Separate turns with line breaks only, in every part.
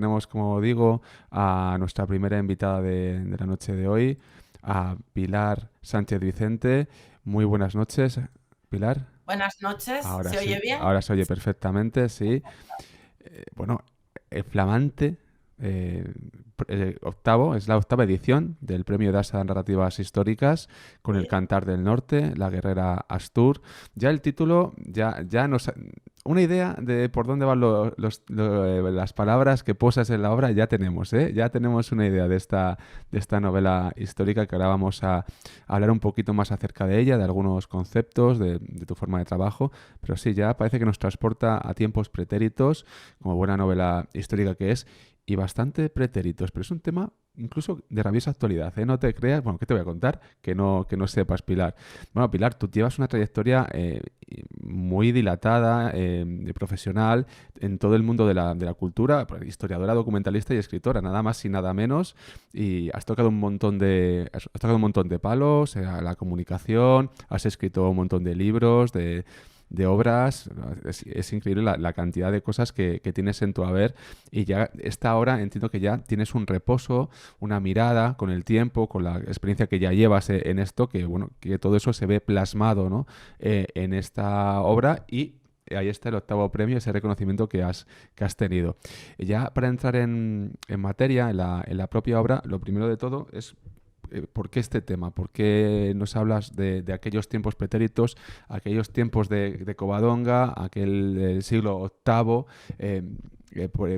tenemos, como digo, a nuestra primera invitada de la noche de hoy, a Pilar Sánchez Vicente. Muy buenas noches, Pilar.
Buenas noches,
Ahora
¿se
sí,
oye bien?
ahora se oye perfectamente, sí. Bueno, el flamante octavo, es la octava edición del Premio DASA de Narrativas Históricas con El
Sí.
Cantar del Norte, La Guerrera Astur. Ya el título ya nos... Una idea de por dónde van las palabras que posas en la obra ya tenemos, ¿eh? Ya tenemos una idea de esta novela histórica que ahora vamos a hablar un poquito más acerca de ella, de algunos conceptos, de tu forma de trabajo, pero sí, ya parece que nos transporta a tiempos pretéritos, como buena novela histórica que es, y bastante pretéritos, pero es un tema incluso de rabiosa actualidad, ¿eh? No te creas, bueno, ¿qué te voy a contar? Que no sepas, Pilar. Bueno, Pilar, tú llevas una trayectoria muy dilatada, de profesional, en todo el mundo de la cultura, pues, historiadora, documentalista y escritora, nada más y nada menos, y has tocado un montón de palos, la comunicación, has escrito un montón de libros, de obras. Es increíble la cantidad de cosas que tienes en tu haber, y ya esta hora entiendo que ya tienes un reposo, una mirada con el tiempo, con la experiencia que ya llevas en esto, que bueno, que todo eso se ve plasmado, ¿no? En esta obra, y ahí está el octavo premio, ese reconocimiento que has tenido. Ya para entrar en materia, en la propia obra, lo primero de todo es ¿por qué este tema? ¿Por qué nos hablas de aquellos tiempos pretéritos, aquellos tiempos de Covadonga, aquel del siglo octavo?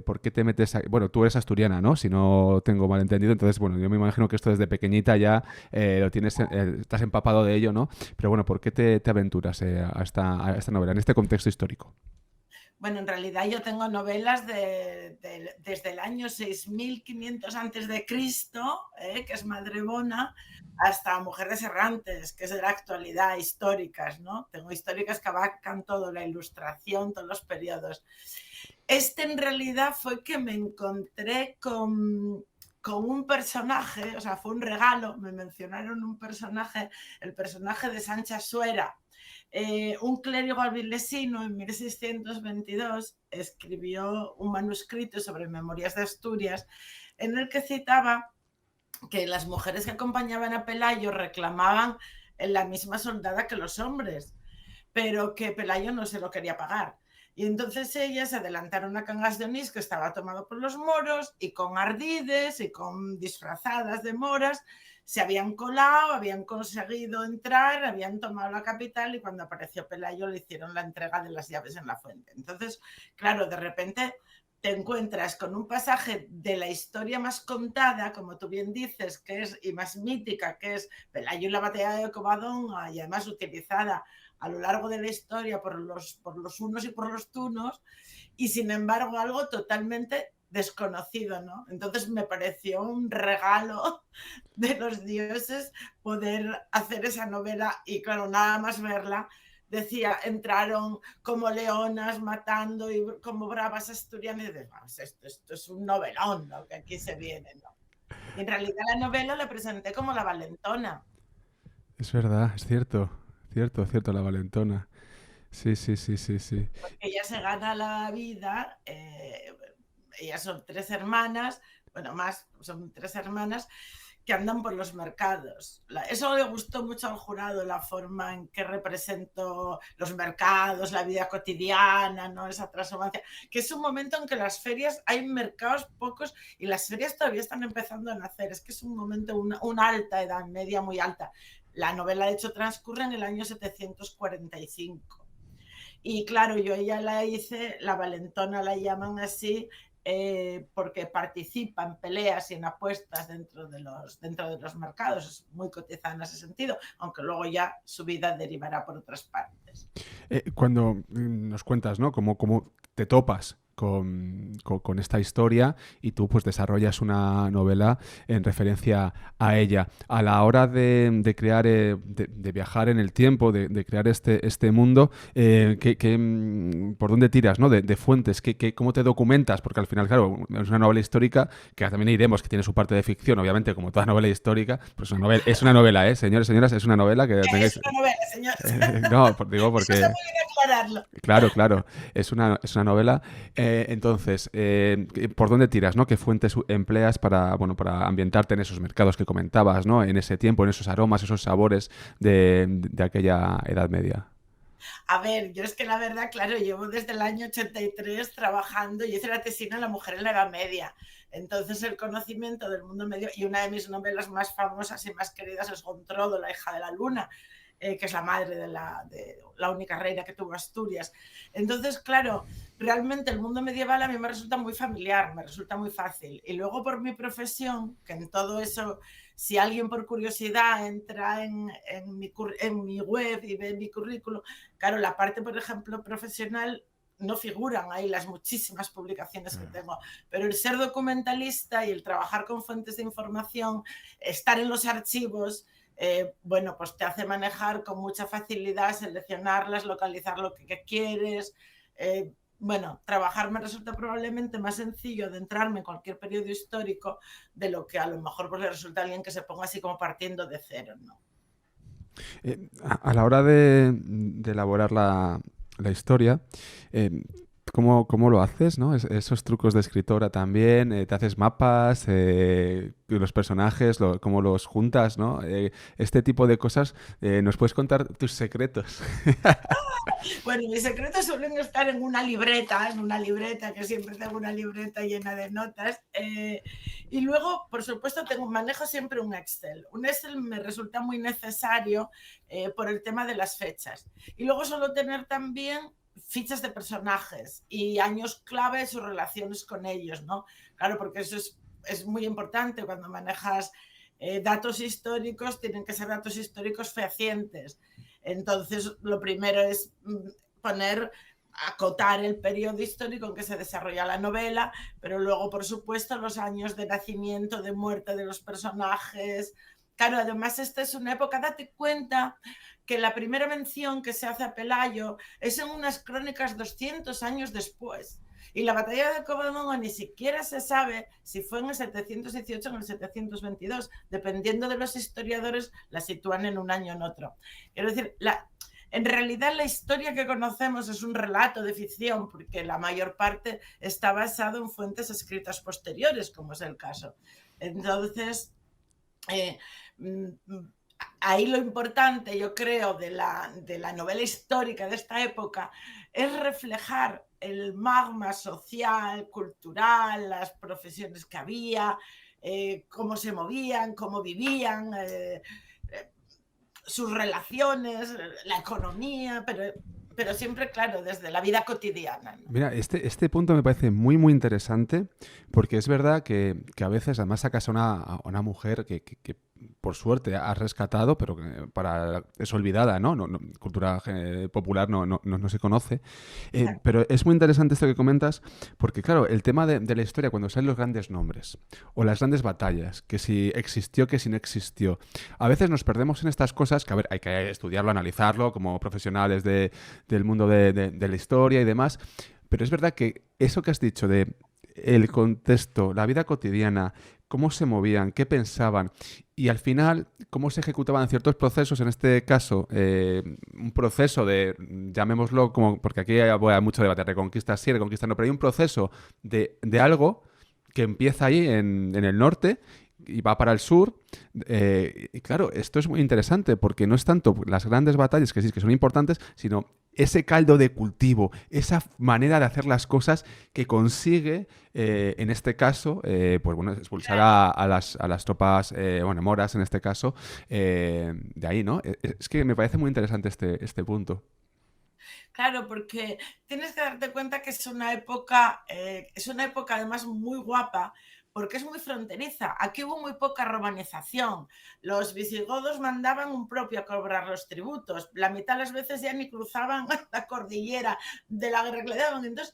¿Por qué te metes Bueno, tú eres asturiana, ¿no? Si no tengo mal entendido, entonces, bueno, yo me imagino que esto desde pequeñita ya lo tienes, estás empapado de ello, ¿no? Pero bueno, ¿por qué te aventuras a esta novela, en este contexto histórico?
Bueno, en realidad yo tengo novelas desde el año 6500 antes de Cristo, que es Madrebona, hasta Mujeres errantes, que es de la actualidad, históricas, ¿no? Tengo históricas que abarcan todo, la ilustración, todos los periodos. En realidad fue que me encontré con un personaje, o sea, fue un regalo, me mencionaron un personaje, el personaje de Sancha Suera. Un clérigo albilesino en 1622 escribió un manuscrito sobre Memorias de Asturias en el que citaba que las mujeres que acompañaban a Pelayo reclamaban la misma soldada que los hombres, pero que Pelayo no se lo quería pagar. Y entonces ellas se adelantaron a Cangas de Onís, que estaba tomado por los moros, y con ardides y con disfrazadas de moras se habían colado, habían conseguido entrar, habían tomado la capital, y cuando apareció Pelayo le hicieron la entrega de las llaves en la fuente. Entonces, claro, de repente te encuentras con un pasaje de la historia más contada, como tú bien dices, que es y más mítica, que es Pelayo y la batalla de Covadonga, y además utilizada a lo largo de la historia por los unos y por los tunos, y sin embargo algo totalmente desconocido, ¿no? Entonces me pareció un regalo de los dioses poder hacer esa novela, y claro, nada más verla, decía, entraron como leonas matando y como bravas asturianas, y decíamos, esto es un novelón, ¿no? Que aquí se viene, ¿no? Y en realidad la novela la presenté como La Valentona,
Es verdad, es cierto, cierto, cierto, la valentona. Sí, sí, sí, sí, sí.
porque ella se gana la vida, ellas son tres hermanas, bueno, más, son tres hermanas que andan por los mercados. Eso le gustó mucho al jurado, la forma en que representó los mercados, la vida cotidiana, ¿no? Esa transformancia, que es un momento en que las ferias, hay mercados pocos y las ferias todavía están empezando a nacer. Es que es un momento, una alta edad media muy alta. La novela, de hecho, transcurre en el año 745. Y claro, yo ya la hice, la valentona la llaman así, porque participa en peleas y en apuestas dentro de los mercados, es muy cotizada en ese sentido, aunque luego ya su vida derivará por otras partes.
Cuando nos cuentas, ¿no? Cómo te topas con esta historia, y tú pues desarrollas una novela en referencia a ella. A la hora de crear, de viajar en el tiempo, de crear este mundo, ¿por dónde tiras, ¿no? De fuentes, ¿cómo te documentas? Porque al final, claro, es una novela histórica que también iremos, que tiene su parte de ficción, obviamente, como toda novela histórica, pues es una novela, ¿eh? Señores, señoras, es una novela que
Es
tengáis...
una novela, señores.
No, digo
Eso está
porque
muy bien aclararlo.
Claro, claro, es una novela. Entonces, ¿por dónde tiras, no? ¿Qué fuentes empleas para, bueno, para ambientarte en esos mercados que comentabas, ¿no? En ese tiempo, en esos aromas, esos sabores de aquella Edad Media.
A ver, yo es que la verdad, claro, llevo desde el año 83 trabajando y hice la tesina La mujer en la Edad Media. Entonces el conocimiento del mundo medio, y una de mis novelas más famosas y más queridas es Gontrodo, la hija de la luna, que es la madre de la única reina que tuvo Asturias. Entonces, claro, realmente el mundo medieval a mí me resulta muy familiar, me resulta muy fácil. Y luego por mi profesión, que en todo eso, si alguien por curiosidad entra en mi web y ve mi currículum, claro, la parte, por ejemplo, profesional no figuran ahí las muchísimas publicaciones que tengo, pero el ser documentalista y el trabajar con fuentes de información, estar en los archivos, bueno, pues te hace manejar con mucha facilidad, seleccionarlas, localizar lo que quieres. Bueno, trabajar me resulta probablemente más sencillo de entrarme en cualquier periodo histórico de lo que a lo mejor pues, le resulta a alguien que se ponga así como partiendo de cero, ¿no?
A la hora de elaborar la historia, eh, ¿cómo lo haces, no? Esos trucos de escritora también, ¿te haces mapas, los personajes, cómo los juntas, ¿no? Este tipo de cosas, ¿nos puedes contar tus secretos?
Bueno, mis secretos suelen estar en una libreta, que siempre tengo una libreta llena de notas. Y luego, por supuesto, manejo siempre un Excel. Un Excel me resulta muy necesario por el tema de las fechas. Y luego suelo tener también fichas de personajes y años clave, sus relaciones con ellos, ¿no? Claro, porque eso es muy importante cuando manejas datos históricos, tienen que ser datos históricos fehacientes. Entonces, lo primero es poner, acotar el periodo histórico en que se desarrolla la novela, pero luego, por supuesto, los años de nacimiento, de muerte de los personajes. Claro, además esta es una época, date cuenta que la primera mención que se hace a Pelayo es en unas crónicas 200 años después. Y la batalla de Covadonga ni siquiera se sabe si fue en el 718 o en el 722. Dependiendo de los historiadores, la sitúan en un año o en otro. Quiero decir, en realidad la historia que conocemos es un relato de ficción, porque la mayor parte está basado en fuentes escritas posteriores, como es el caso. Entonces, eh, ahí lo importante, yo creo, de la novela histórica de esta época es reflejar el magma social, cultural, las profesiones que había, cómo se movían, cómo vivían, sus relaciones, la economía, pero siempre, claro, desde la vida cotidiana, ¿no?
Mira, este punto me parece muy, muy interesante porque es verdad que a veces además sacas a una mujer que por suerte has rescatado, pero que es olvidada, ¿no? Cultura popular no se conoce. Pero es muy interesante esto que comentas porque, claro, el tema de la historia, cuando salen los grandes nombres o las grandes batallas, que si existió, que si no existió, a veces nos perdemos en estas cosas que, a ver, hay que estudiarlo, analizarlo como profesionales del mundo de la historia y demás. Pero es verdad que eso que has dicho de el contexto, la vida cotidiana, cómo se movían, qué pensaban y al final cómo se ejecutaban ciertos procesos, en este caso un proceso de, llamémoslo como, porque aquí hay mucho debate, reconquista sí, reconquista no, pero hay un proceso de algo que empieza ahí en el norte y va para el sur. Y claro, esto es muy interesante porque no es tanto las grandes batallas que sí que son importantes, sino ese caldo de cultivo, esa manera de hacer las cosas que consigue, en este caso, pues bueno, expulsar a las tropas, bueno, moras en este caso, de ahí, ¿no? Es que me parece muy interesante este punto.
Claro, porque tienes que darte cuenta que es una época además muy guapa, porque es muy fronteriza. Aquí hubo muy poca romanización. Los visigodos mandaban un propio a cobrar los tributos. La mitad de las veces ya ni cruzaban la cordillera de la guerra que le daban. Entonces,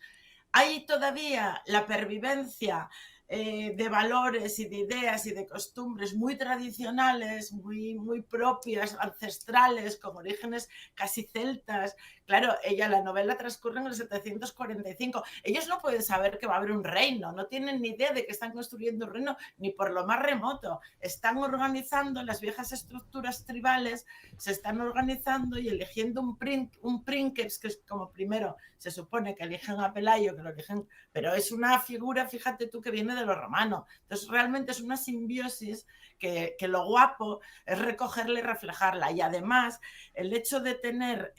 hay todavía la pervivencia de valores y de ideas y de costumbres muy tradicionales, muy propias, ancestrales, con orígenes casi celtas. Claro, la novela transcurre en el 745. Ellos no pueden saber que va a haber un reino, no tienen ni idea de que están construyendo un reino, ni por lo más remoto. Están organizando las viejas estructuras tribales, se están organizando y eligiendo un princeps, que es como primero se supone que eligen a Pelayo, que lo eligen, pero es una figura, fíjate tú, que viene de lo romano. Entonces realmente es una simbiosis que lo guapo es recogerla y reflejarla. Y además el hecho de tener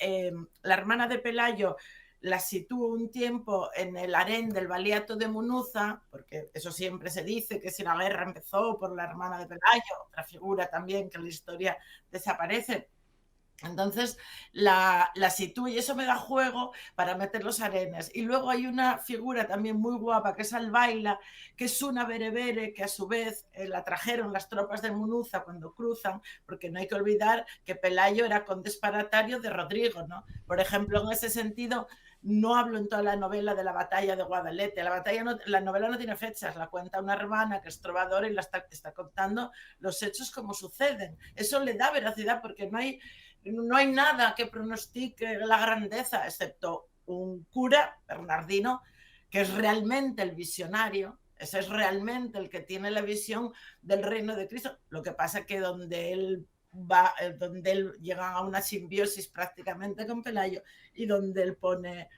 la hermana de Pelayo la sitúo un tiempo en el harén del Valiato de Munuza, porque eso siempre se dice, que si la guerra empezó por la hermana de Pelayo, otra figura también que en la historia desaparece. Entonces la sitúo y eso me da juego para meter los arenes. Y luego hay una figura también muy guapa que es Albaila, que es una berebere que a su vez la trajeron las tropas de Munuza cuando cruzan, porque no hay que olvidar que Pelayo era condesparatario de Rodrigo, ¿no? Por ejemplo, en ese sentido, no hablo en toda la novela de la batalla de Guadalete. La novela no tiene fechas, la cuenta una hermana que es trovadora y está contando los hechos como suceden. Eso le da veracidad porque no hay nada que pronostique la grandeza, excepto un cura, Bernardino, que es realmente el visionario, ese es realmente el que tiene la visión del reino de Cristo. Lo que pasa es que donde él llega a una simbiosis prácticamente con Pelayo y donde él pone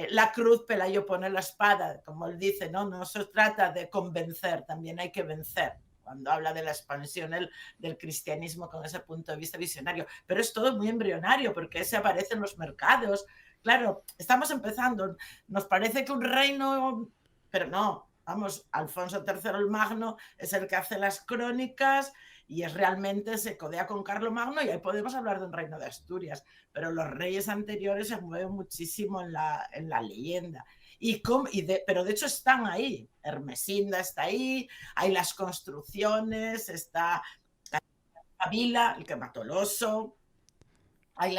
la cruz, Pelayo pone la espada, como él dice, no se trata de convencer, también hay que vencer, cuando habla de la expansión del cristianismo con ese punto de vista visionario. Pero es todo muy embrionario, porque ese aparece en los mercados. Claro, estamos empezando. Nos parece que un reino, pero no. Vamos, Alfonso III el Magno es el que hace las crónicas y realmente se codea con Carlomagno, y ahí podemos hablar de un reino de Asturias. Pero los reyes anteriores se mueven muchísimo en la leyenda. Pero de hecho están ahí. Hermesinda está ahí, hay las construcciones, está Avila, el que mató el oso, hay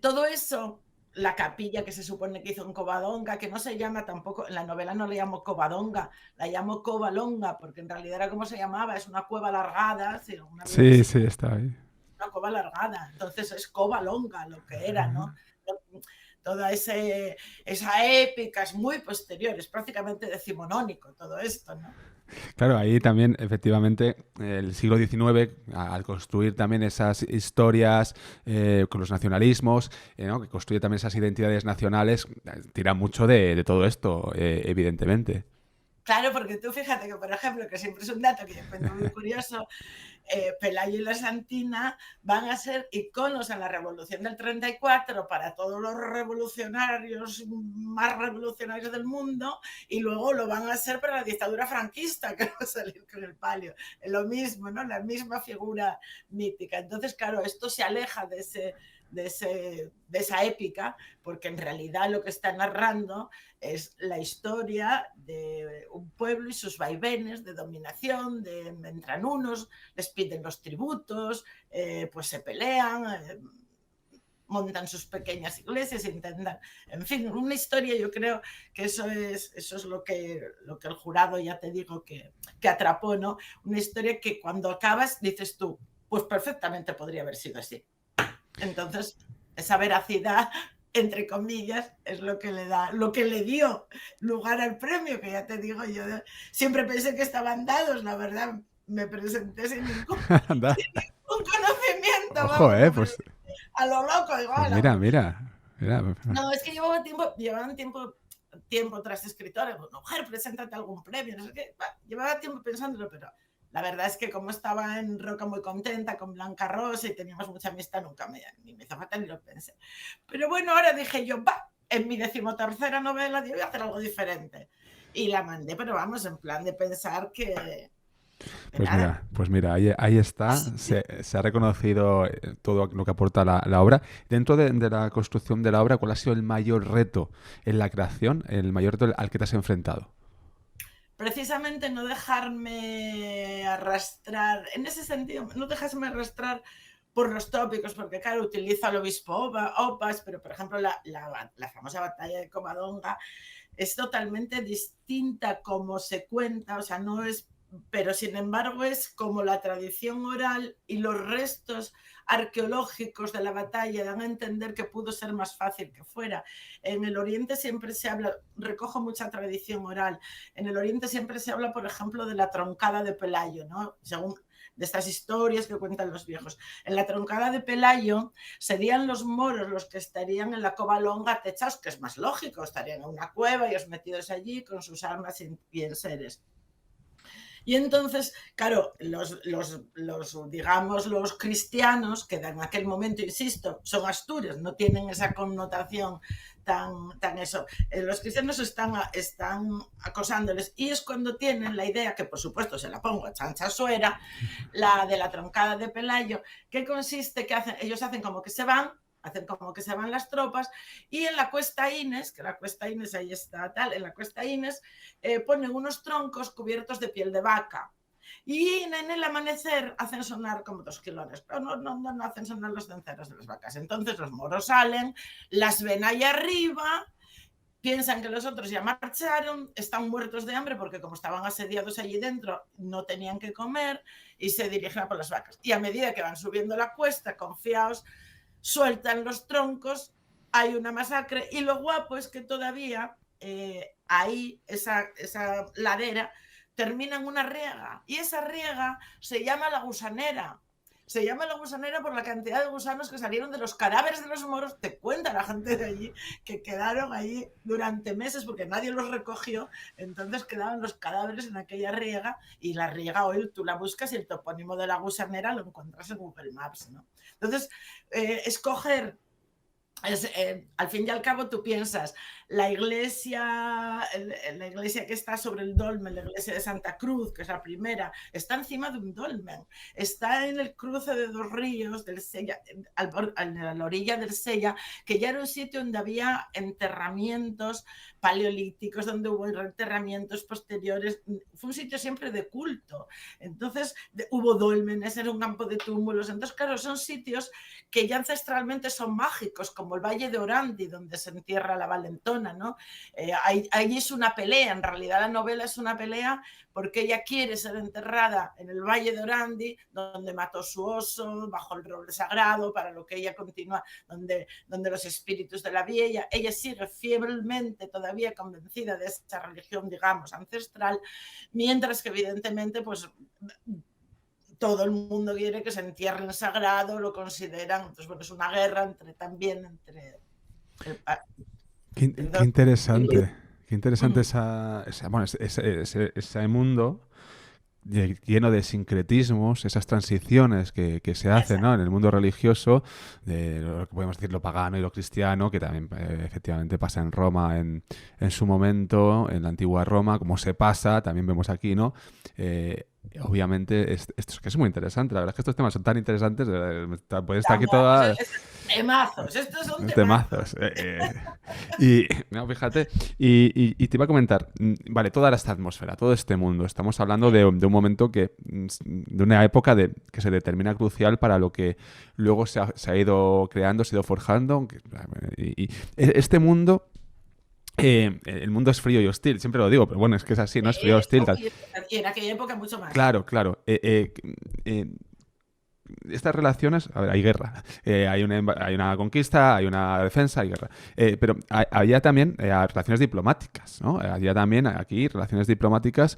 todo eso, la capilla que se supone que hizo en Covadonga, que no se llama tampoco, en la novela no le llamo Covadonga, la llamo Covalonga, porque en realidad era como se llamaba, es una cueva alargada,
Sí, sí, está ahí.
una cueva alargada, entonces es Covalonga lo que era, ¿no? Toda esa épica es muy posterior, es prácticamente decimonónico todo esto, ¿no?
Claro, ahí también, efectivamente, el siglo XIX, al construir también esas historias con los nacionalismos, ¿no? Que construye también esas identidades nacionales, tira mucho de todo esto, evidentemente.
Claro, porque tú fíjate que, por ejemplo, que siempre es un dato que yo encuentro muy curioso, Pelayo y la Santina van a ser iconos en la Revolución del 34 para todos los revolucionarios más revolucionarios del mundo, y luego lo van a ser para la dictadura franquista, que va a salir con el palio. Es lo mismo, ¿no? La misma figura mítica. Entonces, claro, esto se aleja de esa épica, porque en realidad lo que está narrando es la historia de un pueblo y sus vaivenes de dominación, entran unos, les piden los tributos, pues se pelean, montan sus pequeñas iglesias, intentan, en fin, una historia. Yo creo que eso es lo que el jurado, ya te digo, que atrapó, ¿no? Una historia que cuando acabas dices tú, pues perfectamente podría haber sido así. Entonces, esa veracidad, entre comillas, es lo que le dio lugar al premio, que ya te digo, yo siempre pensé que estaban dados, la verdad, me presenté sin ningún conocimiento.
Ojo,
vamos,
pues...
a lo loco, igual.
Pues mira.
No, es que llevaban tiempo tras escritores, bueno, mujer, preséntate algún premio, no sé qué. Llevaba tiempo pensándolo, pero la verdad es que como estaba en Roca muy contenta con Blanca Rosa y teníamos mucha amistad, nunca ni me hizo falta ni lo pensé. Pero bueno, ahora dije yo, en mi 13ª novela yo voy a hacer algo diferente. Y la mandé, pero vamos, en plan de pensar que
Pues mira, ahí está, se ha reconocido todo lo que aporta la obra. Dentro de la construcción de la obra, ¿cuál ha sido el mayor reto en la creación, el mayor reto al que te has enfrentado?
Precisamente no dejarme arrastrar, en ese sentido, no dejarme arrastrar por los tópicos, porque claro, utiliza el obispo Opas, pero por ejemplo la famosa batalla de Covadonga es totalmente distinta como se cuenta, o sea, no es, pero sin embargo es como la tradición oral y los restos arqueológicos de la batalla dan a entender que pudo ser más fácil que fuera. En el Oriente siempre se habla, recojo mucha tradición oral, en el Oriente siempre se habla, por ejemplo, de la troncada de Pelayo, ¿no? Según de estas historias que cuentan los viejos. En la troncada de Pelayo serían los moros los que estarían en la Covadonga techados, que es más lógico, estarían en una cueva y os metidos allí con sus armas y enseres. Y entonces, claro, digamos, los cristianos, que en aquel momento, insisto, son asturias, no tienen esa connotación tan eso. Los cristianos están acosándoles y es cuando tienen la idea, que por supuesto se la pongo a chancha suera, la de la troncada de Pelayo, que consiste que ellos hacen como que se van las tropas y en la Cuesta Inés, que la Cuesta Inés ahí está tal, en la Cuesta Inés ponen unos troncos cubiertos de piel de vaca. Y en el amanecer hacen sonar como 2 kilones, pero no hacen sonar los cencerros de las vacas. Entonces los moros salen, las ven ahí arriba, piensan que los otros ya marcharon, están muertos de hambre porque como estaban asediados allí dentro no tenían que comer y se dirigen a por las vacas. Y a medida que van subiendo la cuesta, confiados, sueltan los troncos, hay una masacre y lo guapo es que todavía ahí esa ladera termina en una riega y esa riega se llama la Gusanera. Se llama la Gusanera por la cantidad de gusanos que salieron de los cadáveres de los moros. Te cuenta la gente de allí que quedaron allí durante meses porque nadie los recogió. Entonces quedaban los cadáveres en aquella riega y la riega hoy tú la buscas y el topónimo de la Gusanera lo encuentras en Google Maps, ¿no? Entonces, escoger al fin y al cabo tú piensas, la iglesia que está sobre el dolmen, la iglesia de Santa Cruz, que es la primera, está encima de un dolmen, está en el cruce de 2 ríos del Sella, a la orilla del Sella, que ya era un sitio donde había enterramientos paleolíticos, donde hubo enterramientos posteriores, fue un sitio siempre de culto, entonces hubo dólmenes, era un campo de túmulos, entonces claro, son sitios que ya ancestralmente son mágicos, como el Valle de Orandi, donde se entierra la Valentona, ¿no? Ahí es una pelea, en realidad la novela es una pelea porque ella quiere ser enterrada en el Valle de Orandi, donde mató su oso, bajo el roble sagrado, para lo que ella continúa, donde los espíritus de la vieja, ella sigue fielmente todavía convencida de esa religión, digamos, ancestral, mientras que evidentemente, pues todo el mundo quiere que se entierre en sagrado, lo consideran, entonces bueno, es una guerra entre
Qué interesante. Qué interesante ese mundo lleno de sincretismos, esas transiciones que se hacen, ¿no? En el mundo religioso, de lo que podemos decir lo pagano y lo cristiano, que también efectivamente pasa en Roma en su momento, en la antigua Roma, como se pasa, también vemos aquí, ¿no? Obviamente, esto es que es muy interesante. La verdad es que estos temas son tan interesantes. Pueden estar aquí todas.
Temazos, estos son
temazos. Y no, fíjate, y te iba a comentar, vale, toda esta atmósfera, todo este mundo, estamos hablando de un momento de una época que se determina crucial para lo que luego se ha ido creando, se ha ido forjando. Y este mundo. El mundo es frío y hostil, siempre lo digo, pero bueno, es que es así, ¿no? Es frío y hostil. Tal.
Y en aquella época mucho más.
Claro. Estas relaciones, a ver, hay guerra, hay una conquista, hay una defensa, hay guerra, pero había también relaciones diplomáticas, ¿no? Había también aquí relaciones diplomáticas.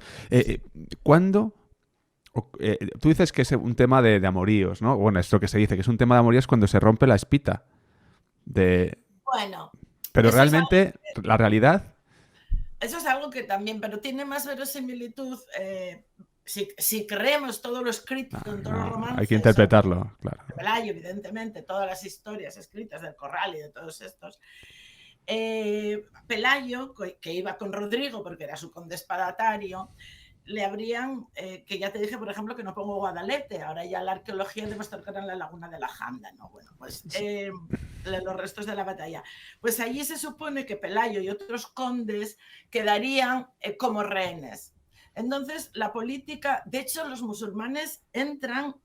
¿Cuándo? Tú dices que es un tema de amoríos, ¿no? Bueno, es lo que se dice, que es un tema de amoríos cuando se rompe la espita.
Bueno.
Pero realmente, la realidad...
Eso es algo que también, pero tiene más verosimilitud. Si creemos todo lo escrito en todos los romances...
Hay que interpretarlo, claro.
Pelayo, evidentemente, todas las historias escritas del Corral y de todos estos. Pelayo, que iba con Rodrigo porque era su condespadatario, le habrían, que ya te dije, por ejemplo, que no pongo Guadalete, ahora ya la arqueología demuestra que era en la laguna de la Janda, ¿no? Bueno, pues los restos de la batalla. Pues allí se supone que Pelayo y otros condes quedarían como rehenes. Entonces, la política, de hecho, los musulmanes entran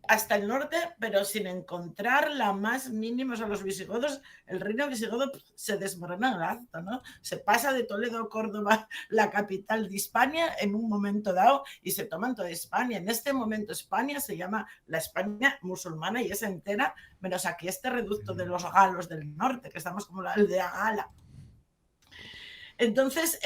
hasta el norte, pero sin encontrar la más mínima. O sea, los visigodos, el reino visigodo se desmorona en el acto, ¿no? Se pasa de Toledo a Córdoba, la capital de Hispania, en un momento dado, y se toman toda España. En este momento España se llama la España musulmana y es entera, menos aquí este reducto de los galos del norte, que estamos como la aldea gala. Entonces,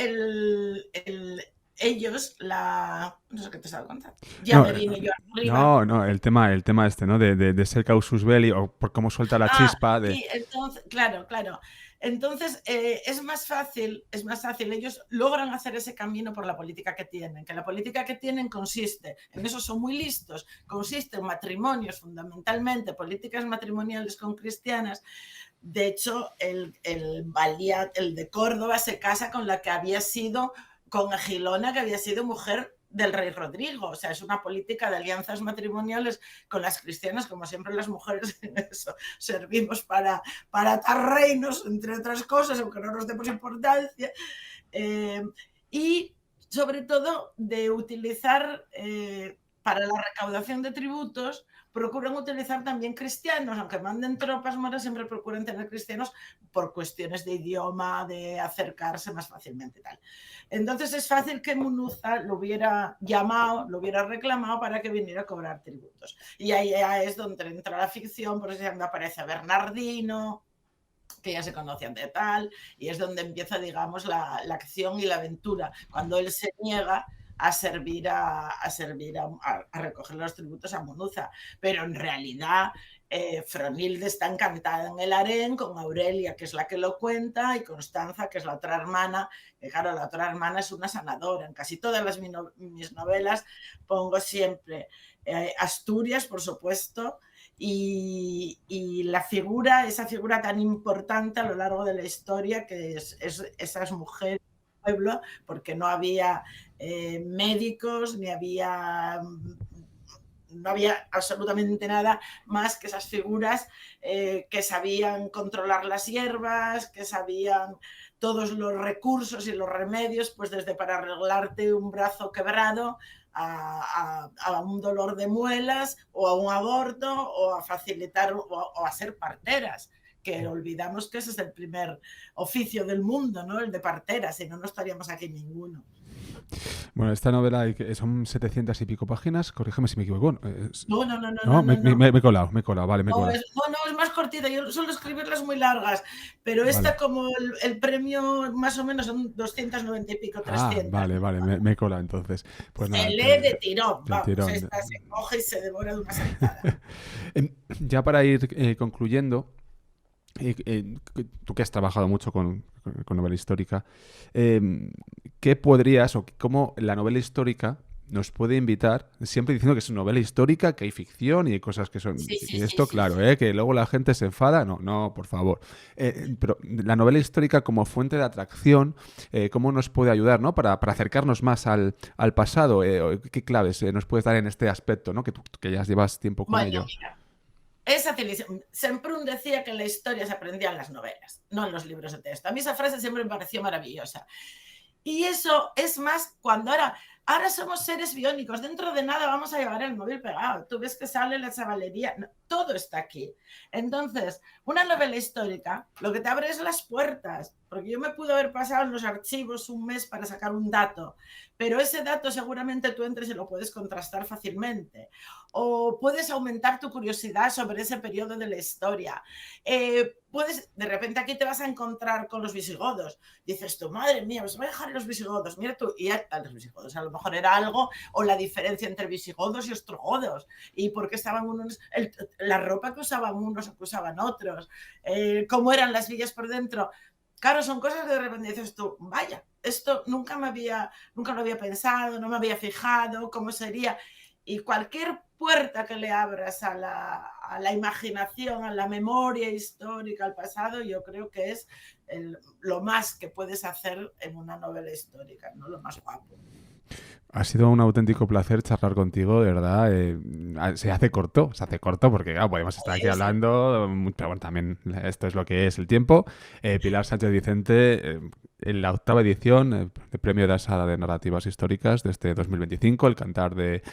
ellos, no sé qué te estaba contando. Ya
No,
me vine yo arriba.
no, el tema este, ¿no? De ser causus belli, o por cómo suelta la chispa de...
Sí, entonces, claro. Entonces, es más fácil, ellos logran hacer ese camino por la política que tienen, que la política que tienen consiste, en eso son muy listos, consiste en matrimonios, fundamentalmente, políticas matrimoniales con cristianas. De hecho, el de Córdoba se casa con la que había sido, con Agilona, que había sido mujer del rey Rodrigo. O sea, es una política de alianzas matrimoniales con las cristianas, como siempre las mujeres en eso servimos para atar reinos, entre otras cosas, aunque no nos demos importancia. Y sobre todo de utilizar para la recaudación de tributos, procuran utilizar también cristianos, aunque manden tropas moras, siempre procuran tener cristianos por cuestiones de idioma, de acercarse más fácilmente y tal. Entonces es fácil que Munuza lo hubiera llamado, lo hubiera reclamado para que viniera a cobrar tributos. Y ahí ya es donde entra la ficción, por ejemplo, aparece Bernardino, que ya se conocían de tal, y es donde empieza, digamos, la acción y la aventura, cuando él se niega a servir a recoger los tributos a Munuza. Pero en realidad Fronilde está encantada en el harén con Aurelia, que es la que lo cuenta, y Constanza, que es la otra hermana, que claro, la otra hermana es una sanadora. En casi todas mis novelas pongo siempre Asturias, por supuesto, y esa figura tan importante a lo largo de la historia, que es esas mujeres del pueblo, porque no había médicos, no había absolutamente nada más que esas figuras que sabían controlar las hierbas, que sabían todos los recursos y los remedios, pues desde para arreglarte un brazo quebrado a un dolor de muelas o a un aborto o a facilitar o a ser parteras, que olvidamos que ese es el primer oficio del mundo, ¿no? El de partera, si no, no estaríamos aquí ninguno.
Bueno, esta novela son 700 y pico páginas, corrígeme si me equivoco.
No.
Me he colado, vale, me he colado.
Es más cortita, yo suelo escribirlas muy largas, pero esta,
Vale.
como el premio más o menos son 290 y pico, 300.
Vale, me he colado entonces. Pues
Se
nada,
lee de tirón,
del
vamos,
tirón.
esta se coge y se devora de una sentada.
Ya para ir concluyendo, tú que has trabajado mucho con novela histórica, ¿qué podrías o cómo la novela histórica nos puede invitar, siempre diciendo que es una novela histórica, que hay ficción y hay cosas que son...
Sí,
y esto, claro,
sí.
que luego la gente se enfada, no, por favor. Pero la novela histórica como fuente de atracción, ¿cómo nos puede ayudar, ¿no? Para acercarnos más al pasado? ¿Qué claves nos puedes dar en este aspecto, ¿no? Que ya llevas tiempo con ello.
Mira, esa Semprún decía que la historia se aprendía en las novelas, no en los libros de texto. A mí esa frase siempre me pareció maravillosa. Y eso es más cuando ahora somos seres biónicos, dentro de nada vamos a llevar el móvil pegado. Tú ves que sale la chavalería, todo está aquí. Entonces, una novela histórica lo que te abre es las puertas, porque yo me pude haber pasado en los archivos un mes para sacar un dato, pero ese dato seguramente tú entres y lo puedes contrastar fácilmente. O puedes aumentar tu curiosidad sobre ese periodo de la historia. De repente aquí te vas a encontrar con los visigodos. Dices tú, madre mía, os voy a dejar los visigodos, mira tú, y los visigodos a lo mejor era algo, o la diferencia entre visigodos y ostrogodos, y por qué estaban unos, la ropa que usaban unos o que usaban otros, cómo eran las villas por dentro. Claro, son cosas que de repente dices tú, vaya, esto nunca lo había pensado, no me había fijado, cómo sería. Y cualquier puerta que le abras a la imaginación, a la memoria histórica, al pasado, yo creo que es lo más que puedes hacer en una novela histórica, ¿no? Lo más guapo.
Ha sido un auténtico placer charlar contigo, de verdad. Se hace corto porque claro, podemos estar aquí
Sí.
hablando, pero bueno, también esto es lo que es el tiempo. Pilar Sánchez Vicente, en la 8ª edición del Premio de la Sala de Narrativas Históricas de este 2025, El Cantar del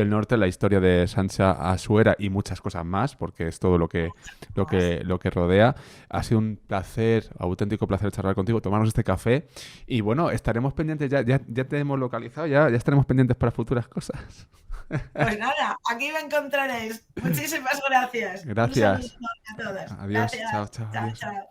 Norte, la historia de Sancha Asuera y muchas cosas más, porque es todo lo que rodea. Ha sido un placer, auténtico placer charlar contigo, tomarnos este café y bueno, estaremos pendientes, ya te hemos localizado, ya estaremos pendientes para futuras cosas.
Pues nada, aquí me encontraréis. Muchísimas gracias. Un saludo
Gracias.
a todos.
Adiós. Chao,
Gracias.
chao.
Chao,
Adiós.
chao.